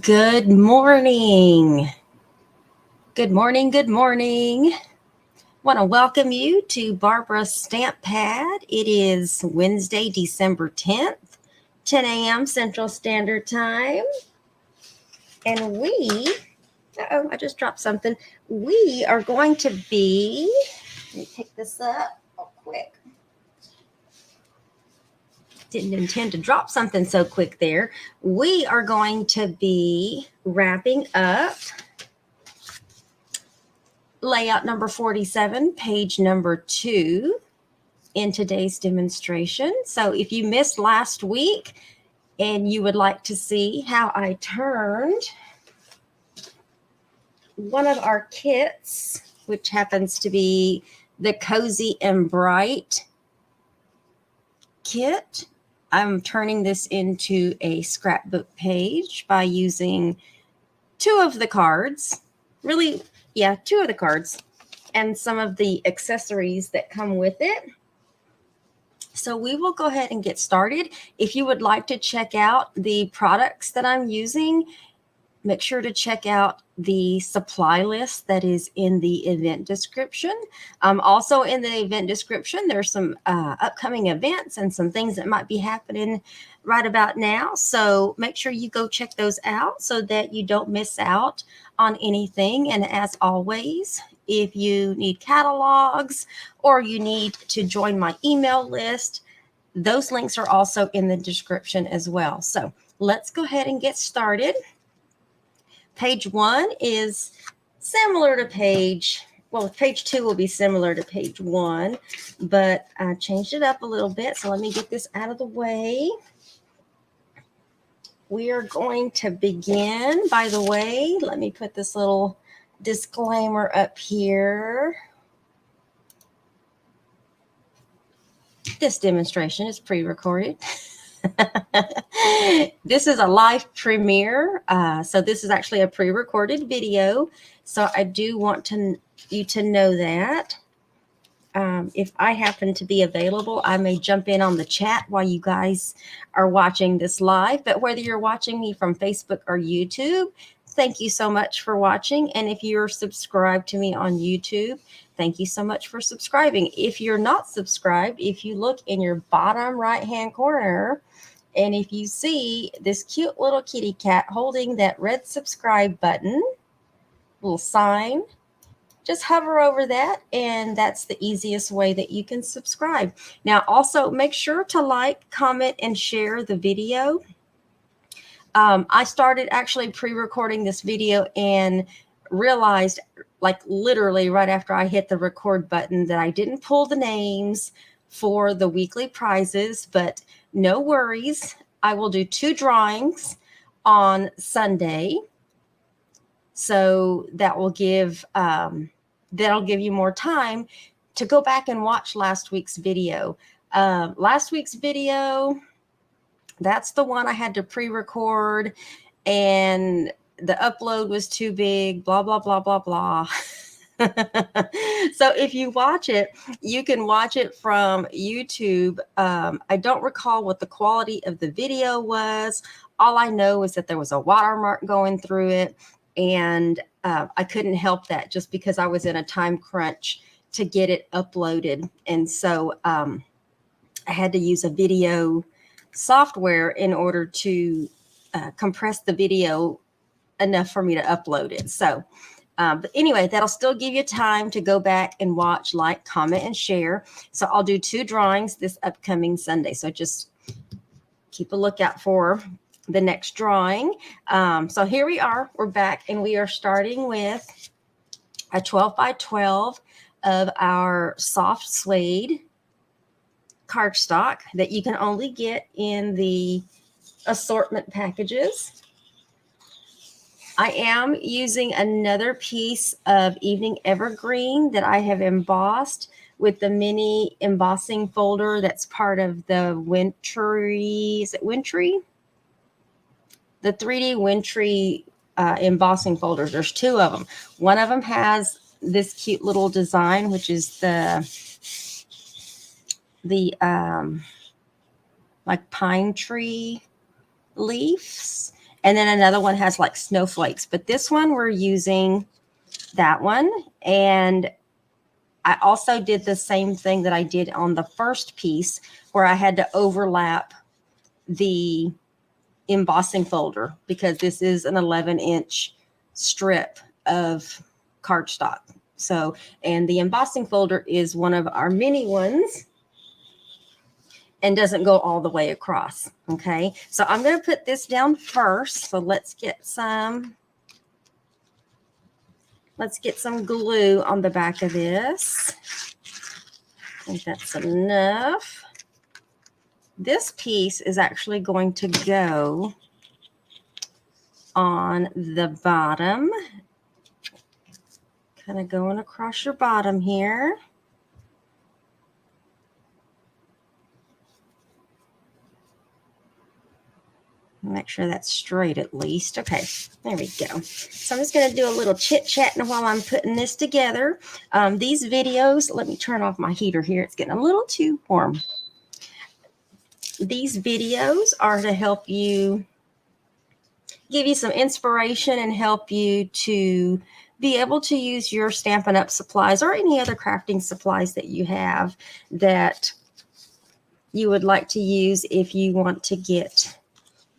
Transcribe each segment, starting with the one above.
Good morning. Good morning. Good morning. Want to welcome you to Barbara's Stamp Pad. It is Wednesday, December 10th, 10 a.m. Central Standard Time. And I just dropped something. We are going to be, let me pick this up real quick. Didn't intend to drop something so quick there. We are going to be wrapping up layout number 47, page number 2 in today's demonstration. So if you missed last week and you would like to see how I turned one of our kits, which happens to be the Cozy and Bright kit, I'm turning this into a scrapbook page by using two of the cards. Two of the cards and some of the accessories that come with it. So we will go ahead and get started. If you would like to check out the products that I'm using, make sure to check out the supply list that is in the event description. Also in the event description, there's some upcoming events and some things that might be happening right about now. So make sure you go check those out so that you don't miss out on anything. And as always, if you need catalogs or you need to join my email list, those links are also in the description as well. So let's go ahead and get started. Page 1 is similar to page 2 will be similar to page 1, but I changed it up a little bit. So let me get this out of the way. We are going to begin, by the way, let me put this little disclaimer up here. This demonstration is pre-recorded. This is a live premiere, so this is actually a pre-recorded video. So I do want you to know that. If I happen to be available, I may jump in on the chat while you guys are watching this live. But whether you're watching me from Facebook or YouTube, thank you so much for watching. And if you're subscribed to me on YouTube, thank you so much for subscribing. If you're not subscribed, if you look in your bottom right-hand corner, and if you see this cute little kitty cat holding that red subscribe button, little sign, just hover over that, and that's the easiest way that you can subscribe. Now, also make sure to like, comment, and share the video. I started actually pre-recording this video and realized, like literally right after I hit the record button, that I didn't pull the names for the weekly prizes, but no worries. I will do 2 drawings on Sunday. So that will give you more time to go back and watch last week's video. Last week's video, that's the one I had to pre-record, and the upload was too big, blah, blah, blah, blah, blah. So if you watch it, you can watch it from YouTube. I don't recall what the quality of the video was. All I know is that there was a watermark going through it, and I couldn't help that just because I was in a time crunch to get it uploaded. And so I had to use a video software in order to compress the video enough for me to upload it. So but anyway, that'll still give you time to go back and watch, like, comment, and share. So I'll do 2 drawings this upcoming Sunday. So just keep a lookout for the next drawing. So here we are. We're back, and we are starting with a 12 by 12 of our soft suede cardstock that you can only get in the assortment packages. I am using another piece of Evening Evergreen that I have embossed with the mini embossing folder that's part of the Wintry. Is it Wintry? The 3D Wintry embossing folders. There's 2 of them. One of them has this cute little design, which is the like pine tree leaves. And then another one has like snowflakes. But this one, we're using that one. And I also did the same thing that I did on the first piece, where I had to overlap the embossing folder, because this is an 11-inch strip of cardstock. So, and the embossing folder is one of our mini ones and doesn't go all the way across. Okay, so I'm going to put this down first. So let's get some glue on the back of this. I think that's enough. This piece is actually going to go on the bottom, kind of going across your bottom here. Make sure that's straight at least. Okay, there we go. So I'm just going to do a little chit-chatting while I'm putting this together. These videos, let me turn off my heater here. It's getting a little too warm. These videos are to help you, give you some inspiration and help you to be able to use your Stampin' Up! Supplies or any other crafting supplies that you have that you would like to use if you want to get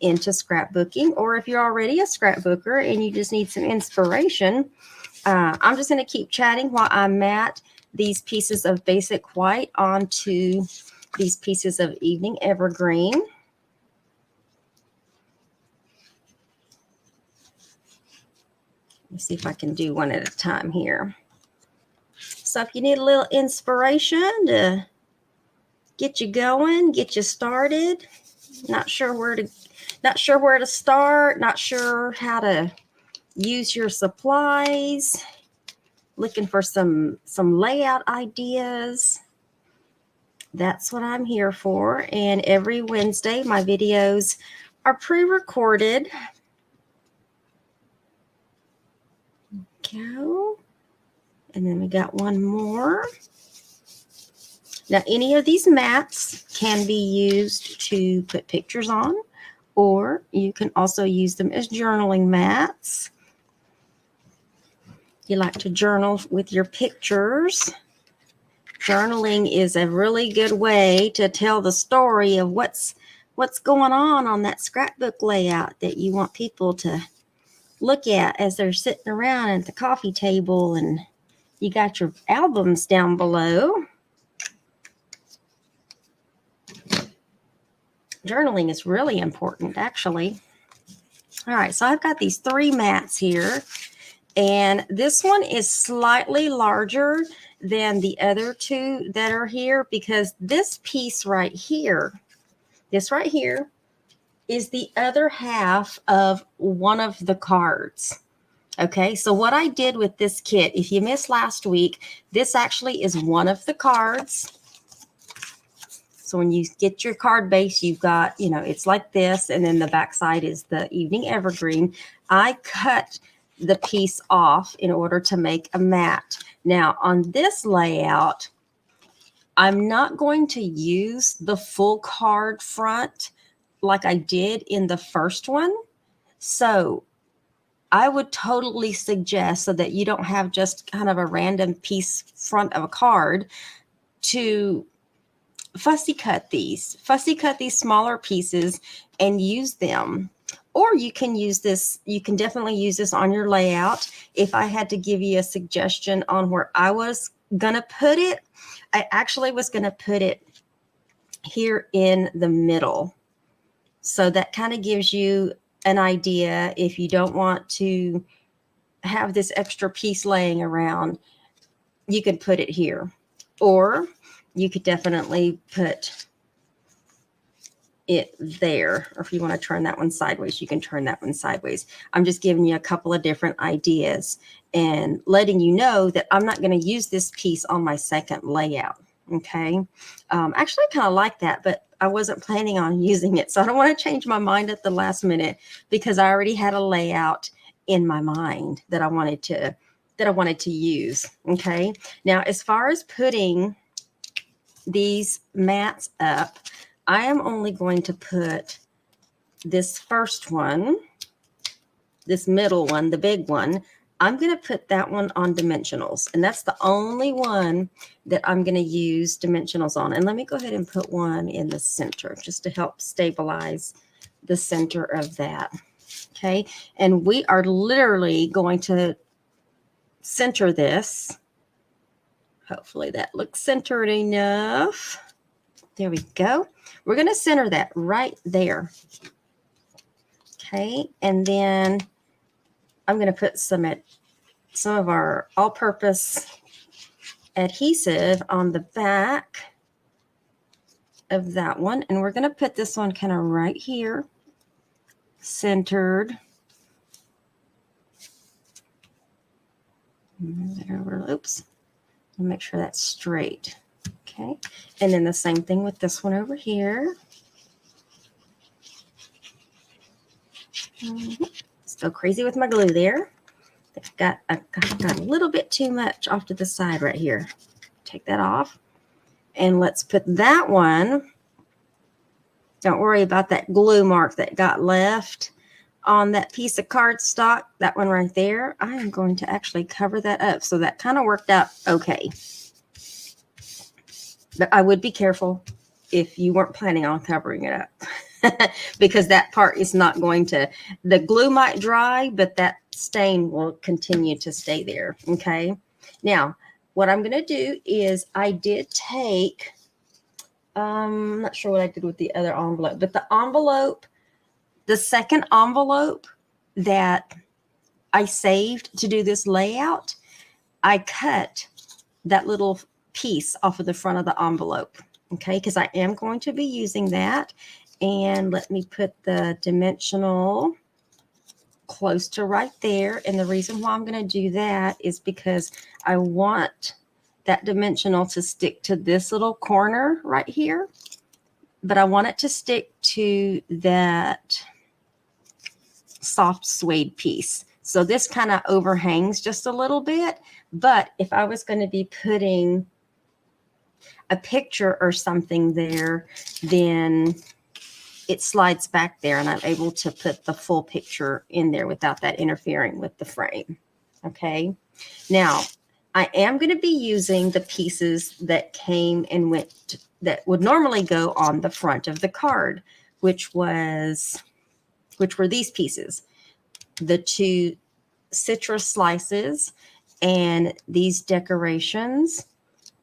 into scrapbooking, or if you're already a scrapbooker and you just need some inspiration. I'm just going to keep chatting while I mat these pieces of basic white onto these pieces of evening evergreen. Let me see if I can do one at a time here. So if you need a little inspiration to get you going, get you started, not sure where to start, not sure how to use your supplies, looking for some layout ideas, that's what I'm here for. And every Wednesday, my videos are pre-recorded. Go. And then we got one more. Now, any of these mats can be used to put pictures on, or you can also use them as journaling mats. You like to journal with your pictures. Journaling is a really good way to tell the story of what's going on that scrapbook layout that you want people to look at as they're sitting around at the coffee table, and you got your albums down below. Journaling is really important, actually. All right, so I've got these 3 mats here, and this one is slightly larger than the other 2 that are here, because this piece right here, this right here, is the other half of one of the cards. Okay, so what I did with this kit, if you missed last week, this actually is one of the cards. So when you get your card base, you've got, it's like this, and then the back side is the evening evergreen. I cut the piece off in order to make a mat. Now, on this layout, I'm not going to use the full card front like I did in the first one. So I would totally suggest, so that you don't have just kind of a random piece front of a card, to fussy cut these smaller pieces and use them. Or you can use this, you can definitely use this on your layout. If I had to give you a suggestion on where I was gonna put it, I actually was gonna put it here in the middle. So that kind of gives you an idea. If you don't want to have this extra piece laying around, you can put it here. Or you could definitely put it there. Or if you want to turn that one sideways, you can turn that one sideways. I'm just giving you a couple of different ideas and letting you know that I'm not going to use this piece on my second layout. Okay. Actually, I kind of like that, but I wasn't planning on using it. So I don't want to change my mind at the last minute, because I already had a layout in my mind that I wanted to use. Okay. Now, as far as putting these mats up, I am only going to put this first one this middle one, the big one, I'm going to put that one on dimensionals. And that's the only one that I'm going to use dimensionals on. And let me go ahead and put one in the center just to help stabilize the center of that. Okay. And we are literally going to center this. Hopefully that looks centered enough. There we go. We're going to center that right there. Okay. And then I'm going to put some of our all-purpose adhesive on the back of that one. And we're going to put this one kind of right here, centered. Move it over. Oops. Make sure that's straight. Okay. And then the same thing with this one over here. Still crazy with my glue there. I've got a little bit too much off to the side right here. Take that off. And let's put that one. Don't worry about that glue mark that got left on that piece of cardstock. That one right there. I am going to actually cover that up. So that kind of worked out okay. But I would be careful if you weren't planning on covering it up. Because that part is not going to, the glue might dry, but that stain will continue to stay there. Okay. Now, what I'm going to do is I did take, I'm not sure what I did with the other envelope, but the envelope, the second envelope that I saved to do this layout, I cut that little piece off of the front of the envelope. Okay. Because I am going to be using that. And let me put the dimensional close to right there. And the reason why I'm going to do that is because I want that dimensional to stick to this little corner right here. But I want it to stick to that soft suede piece. So this kind of overhangs just a little bit. But if I was going to be putting a picture or something there, then it slides back there and I'm able to put the full picture in there without that interfering with the frame. Okay. Now I am going to be using the pieces that came and went, that would normally go on the front of the card, which were these pieces, the 2 citrus slices and these decorations.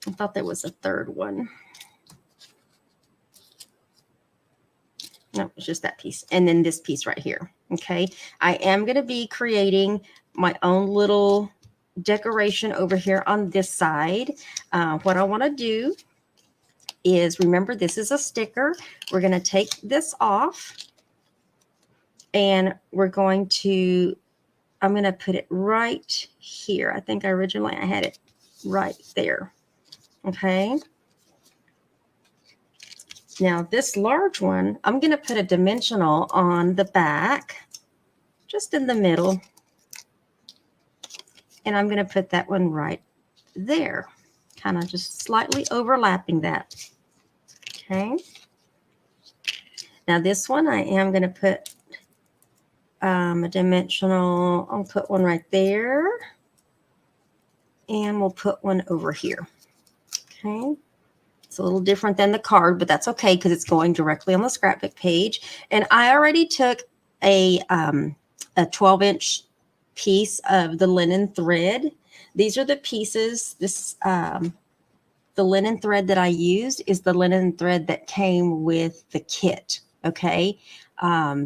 I thought there was a third one. No, it's just that piece. And then this piece right here. Okay. I am going to be creating my own little decoration over here on this side. What I want to do is, remember, this is a sticker. We're going to take this off and we're going to, I'm going to put it right here. I think originally I had it right there. Okay. Now this large one, I'm going to put a dimensional on the back, just in the middle. And I'm going to put that one right there, kind of just slightly overlapping that. Okay. Now this one, I am going to put a dimensional, I'll put one right there. And we'll put one over here. Okay. It's a little different than the card, but that's okay because it's going directly on the scrapbook page. And I already took a 12-inch piece of the linen thread. These are the pieces. This the linen thread that I used is the linen thread that came with the kit. Okay,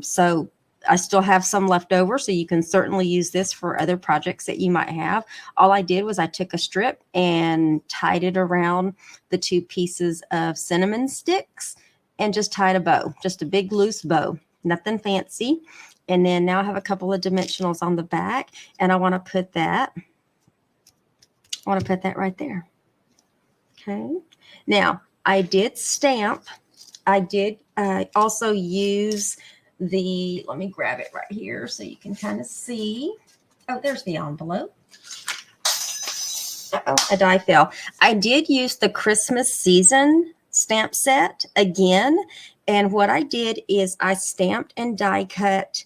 so I still have some left over, so you can certainly use this for other projects that you might have. All I did was I took a strip and tied it around the 2 pieces of cinnamon sticks and just tied a bow, just a big loose bow, nothing fancy. And then now I have a couple of dimensionals on the back, and I want to put that right there. Okay. Now I did stamp. I did also use the, let me grab it right here so you can kind of see. Oh, there's the envelope. Uh-oh, a die fell. I did use the Christmas season stamp set again. And what I did is I stamped and die cut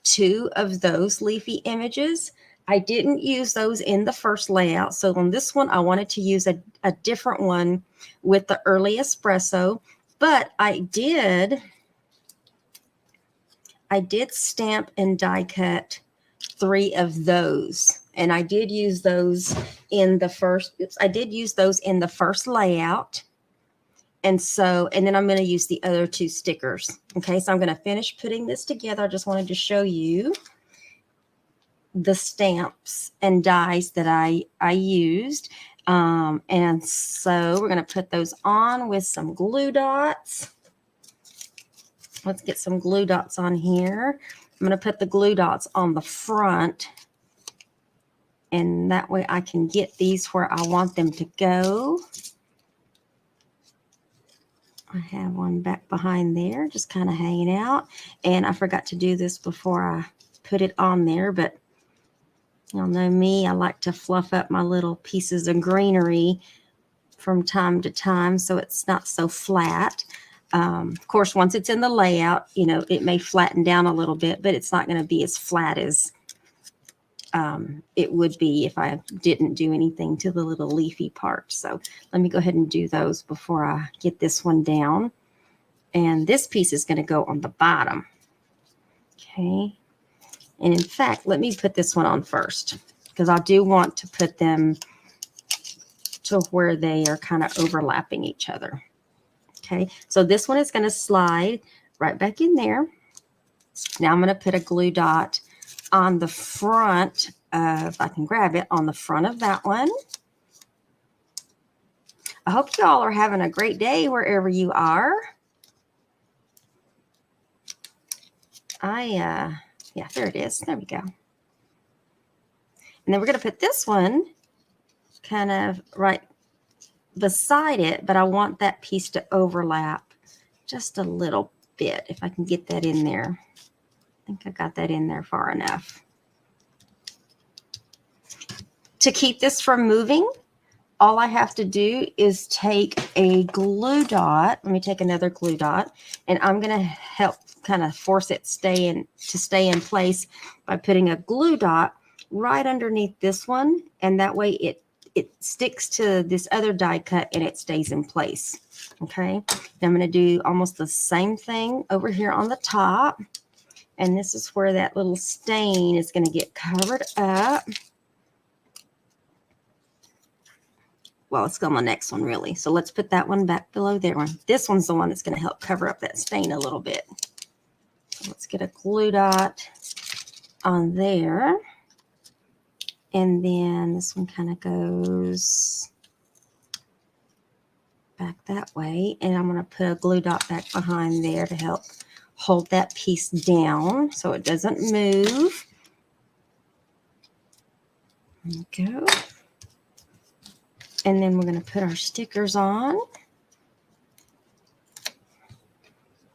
2 of those leafy images. I didn't use those in the first layout. So on this one, I wanted to use a different one with the early espresso, but I did stamp and die cut 3 of those. And I did use those in the first, I did use those in the first layout. And then I'm going to use the other 2 stickers. Okay, so I'm going to finish putting this together. I just wanted to show you the stamps and dies that I used. And so we're going to put those on with some glue dots. Let's get some glue dots on here. I'm going to put the glue dots on the front. And that way I can get these where I want them to go. I have one back behind there, just kind of hanging out. And I forgot to do this before I put it on there, but y'all know me, I like to fluff up my little pieces of greenery from time to time so it's not so flat. Of course, once it's in the layout, you know, it may flatten down a little bit, but it's not going to be as flat as it would be if I didn't do anything to the little leafy part. So let me go ahead and do those before I get this one down. And this piece is going to go on the bottom. Okay. And in fact, let me put this one on first because I do want to put them to where they are kind of overlapping each other. Okay. So this one is going to slide right back in there. Now I'm going to put a glue dot on the front of, if I can grab it, on the front of that one. I hope you all are having a great day wherever you are. Yeah, there it is. There we go. And then we're going to put this one kind of right beside it, but I want that piece to overlap just a little bit, if I can get that in there. I think I got that in there far enough. To keep this from moving, all I have to do is take a glue dot. Let me take another glue dot, and I'm going to help kind of force it to stay in place by putting a glue dot right underneath this one, and that way it sticks to this other die cut and it stays in place. Okay, now I'm going to do almost the same thing over here on the top. And this is where that little stain is going to get covered up. Well, it's on the next one, really. So let's put that one back below there. This one's the one that's going to help cover up that stain a little bit. So let's get a glue dot on there. And then this one kind of goes back that way. And I'm going to put a glue dot back behind there to help hold that piece down so it doesn't move. There we go. And then we're going to put our stickers on.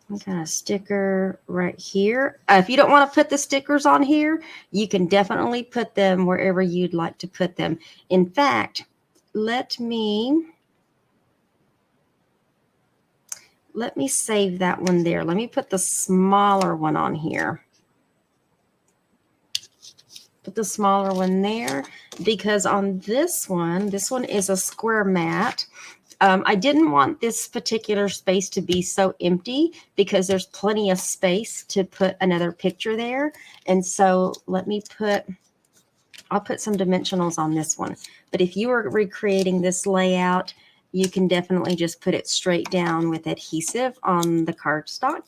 We got a sticker right here. If you don't want to put the stickers on here, you can definitely put them wherever you'd like to put them. In fact, let me save that one there. Let me put the smaller one on here. Put the smaller one there because on this one is a square mat. I didn't want this particular space to be so empty because there's plenty of space to put another picture there. And so I'll put some dimensionals on this one. But if you are recreating this layout, you can definitely just put it straight down with adhesive on the cardstock.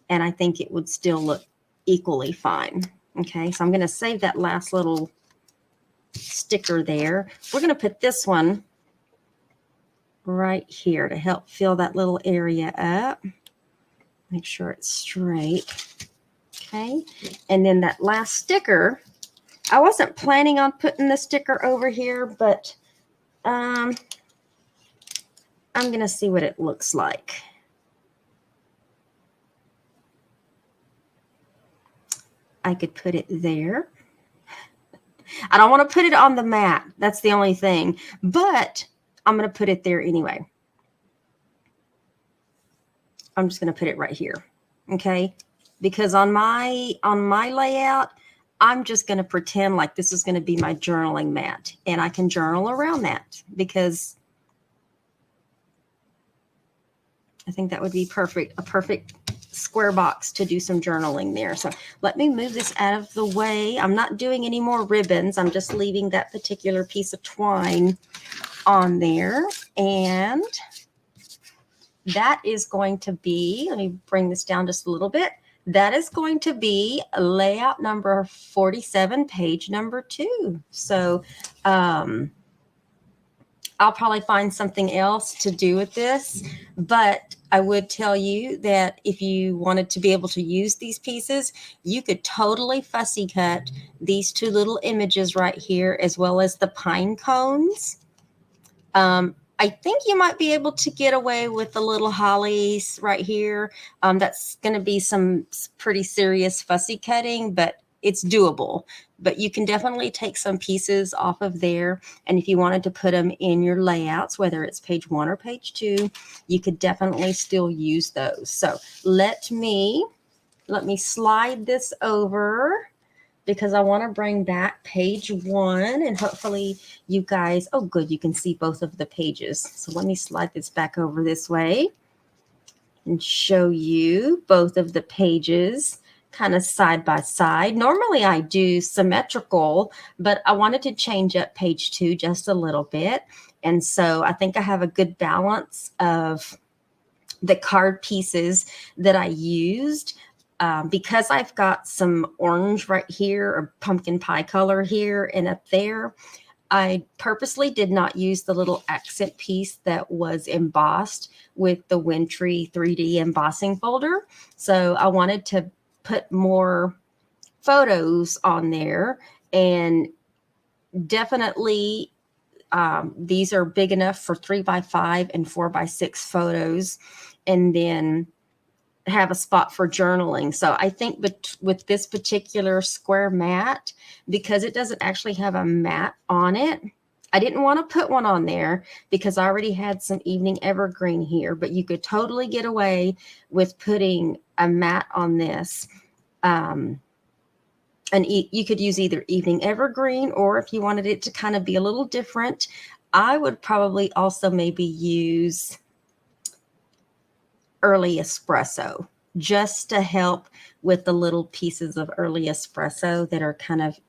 And I think it would still look equally fine. Okay, so I'm going to save that last little sticker there. We're going to put this one right here to help fill that little area up. Make sure it's straight. Okay, and then that last sticker, I wasn't planning on putting the sticker over here, but I'm going to see what it looks like. I could put it there. I don't want to put it on the mat. That's the only thing. But I'm going to put it there anyway. I'm just going to put it right here. Okay. because on my layout, I'm just going to pretend like this is going to be my journaling mat, and I can journal around that because I think that would be perfect, a perfect square box to do some journaling there. So let me move this out of the way. I'm not doing any more ribbons. I'm just leaving that particular piece of twine on there. And that is going to be, let me bring this down just a little bit. That is going to be layout number 47, page number 2. So I'll probably find something else to do with this, but I would tell you that if you wanted to be able to use these pieces, you could totally fussy cut these 2 little images right here, as well as the pine cones. I think you might be able to get away with the little hollies right here. That's going to be some pretty serious fussy cutting, but it's doable. But you can definitely take some pieces off of there. And if you wanted to put them in your layouts, whether it's page 1 or page 2, you could definitely still use those. So let me slide this over, because I want to bring back page 1, and hopefully you guys, oh good, you can see both of the pages. So let me slide this back over this way and show you both of the pages kind of side by side. Normally I do symmetrical, but I wanted to change up page 2 just a little bit. And so I think I have a good balance of the card pieces that I used. Because I've got some orange right here, or pumpkin pie color here and up there, I purposely did not use the little accent piece that was embossed with the Wintry 3D embossing folder. So I wanted to put more photos on there, and definitely these are big enough for 3x5 and 4x6 photos, and then have a spot for journaling. So I think with this particular square mat, because it doesn't actually have a mat on it, I didn't want to put one on there because I already had some evening evergreen here, but you could totally get away with putting a mat on this. And you could use either evening evergreen, or if you wanted it to kind of be a little different, I would probably also maybe use early espresso, just to help with the little pieces of early espresso that are kind of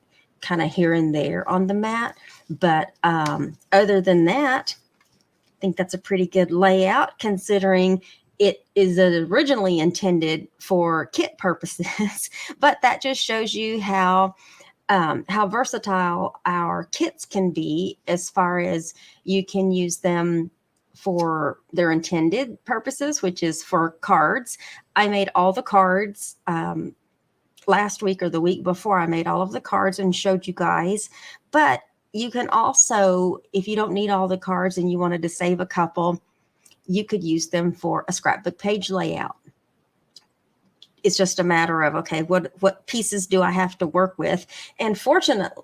here and there on the mat. But other than that, I think that's a pretty good layout, considering it is originally intended for kit purposes. But that just shows you how versatile our kits can be, as far as you can use them for their intended purposes, which is for cards. I made all the cards last week or the week before. I made all of the cards and showed you guys. But you can also, if you don't need all the cards and you wanted to save a couple, you could use them for a scrapbook page layout. It's just a matter of, okay, what pieces do I have to work with? And fortunately,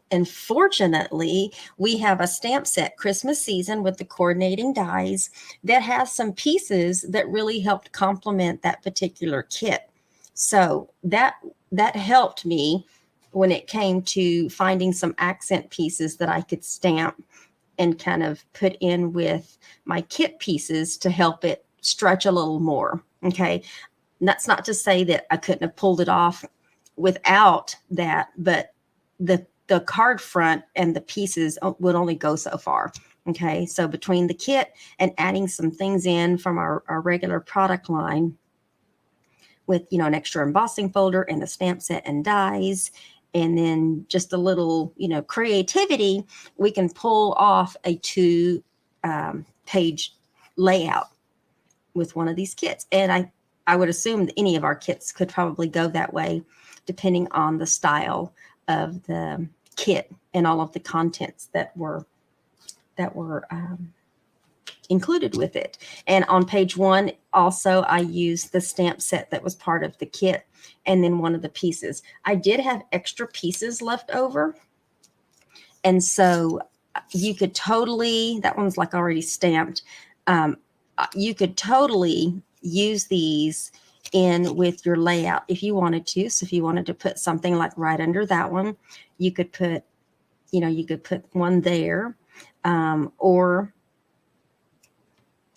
we have a stamp set, Christmas season, with the coordinating dies that has some pieces that really helped complement that particular kit. So that helped me when it came to finding some accent pieces that I could stamp and kind of put in with my kit pieces to help it stretch a little more. Okay. And that's not to say that I couldn't have pulled it off without that, but the card front and the pieces would only go so far. Okay. So between the kit and adding some things in from our regular product line with, an extra embossing folder and the stamp set and dies, and then just a little, creativity, we can pull off a 2 page layout with one of these kits. And I would assume that any of our kits could probably go that way, depending on the style of the kit and all of the contents that were included with it. And on page 1, also, I used the stamp set that was part of the kit, and then one of the pieces. I did have extra pieces left over, and so you could totally, that one's like already stamped. You could totally use these in with your layout if you wanted to. So if you wanted to put something like right under that one, you could put, you could put one there, or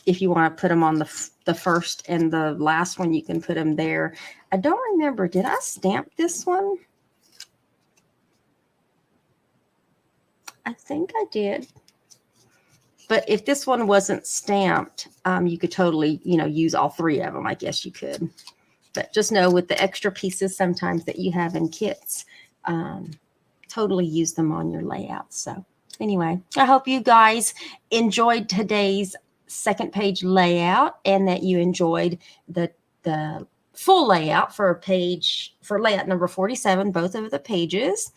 if you want to put them on the first and the last one, you can put them there. I don't remember, did I stamp this one? I think I did. But if this one wasn't stamped, you could totally, use all three of them. I guess you could. But just know with the extra pieces sometimes that you have in kits, totally use them on your layout. So anyway, I hope you guys enjoyed today's second page layout and that you enjoyed the full layout for layout number 47, both of the pages.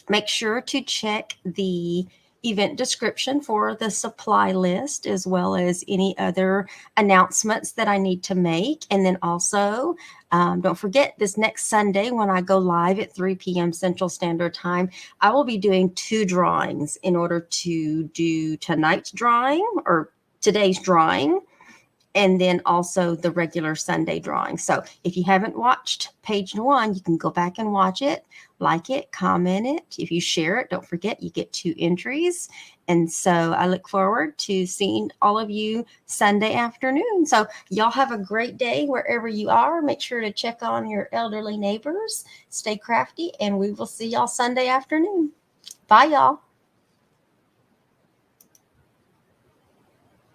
Make sure to check the event description for the supply list, as well as any other announcements that I need to make. And then also, don't forget, this next Sunday when I go live at 3 p.m. Central Standard Time, I will be doing 2 drawings in order to do tonight's drawing or today's drawing, and then also the regular Sunday drawing. So if you haven't watched page 1, you can go back and watch it, like it, comment it. If you share it, don't forget you get 2 entries. And so I look forward to seeing all of you Sunday afternoon. So y'all have a great day wherever you are. Make sure to check on your elderly neighbors. Stay crafty, and we will see y'all Sunday afternoon. Bye, y'all.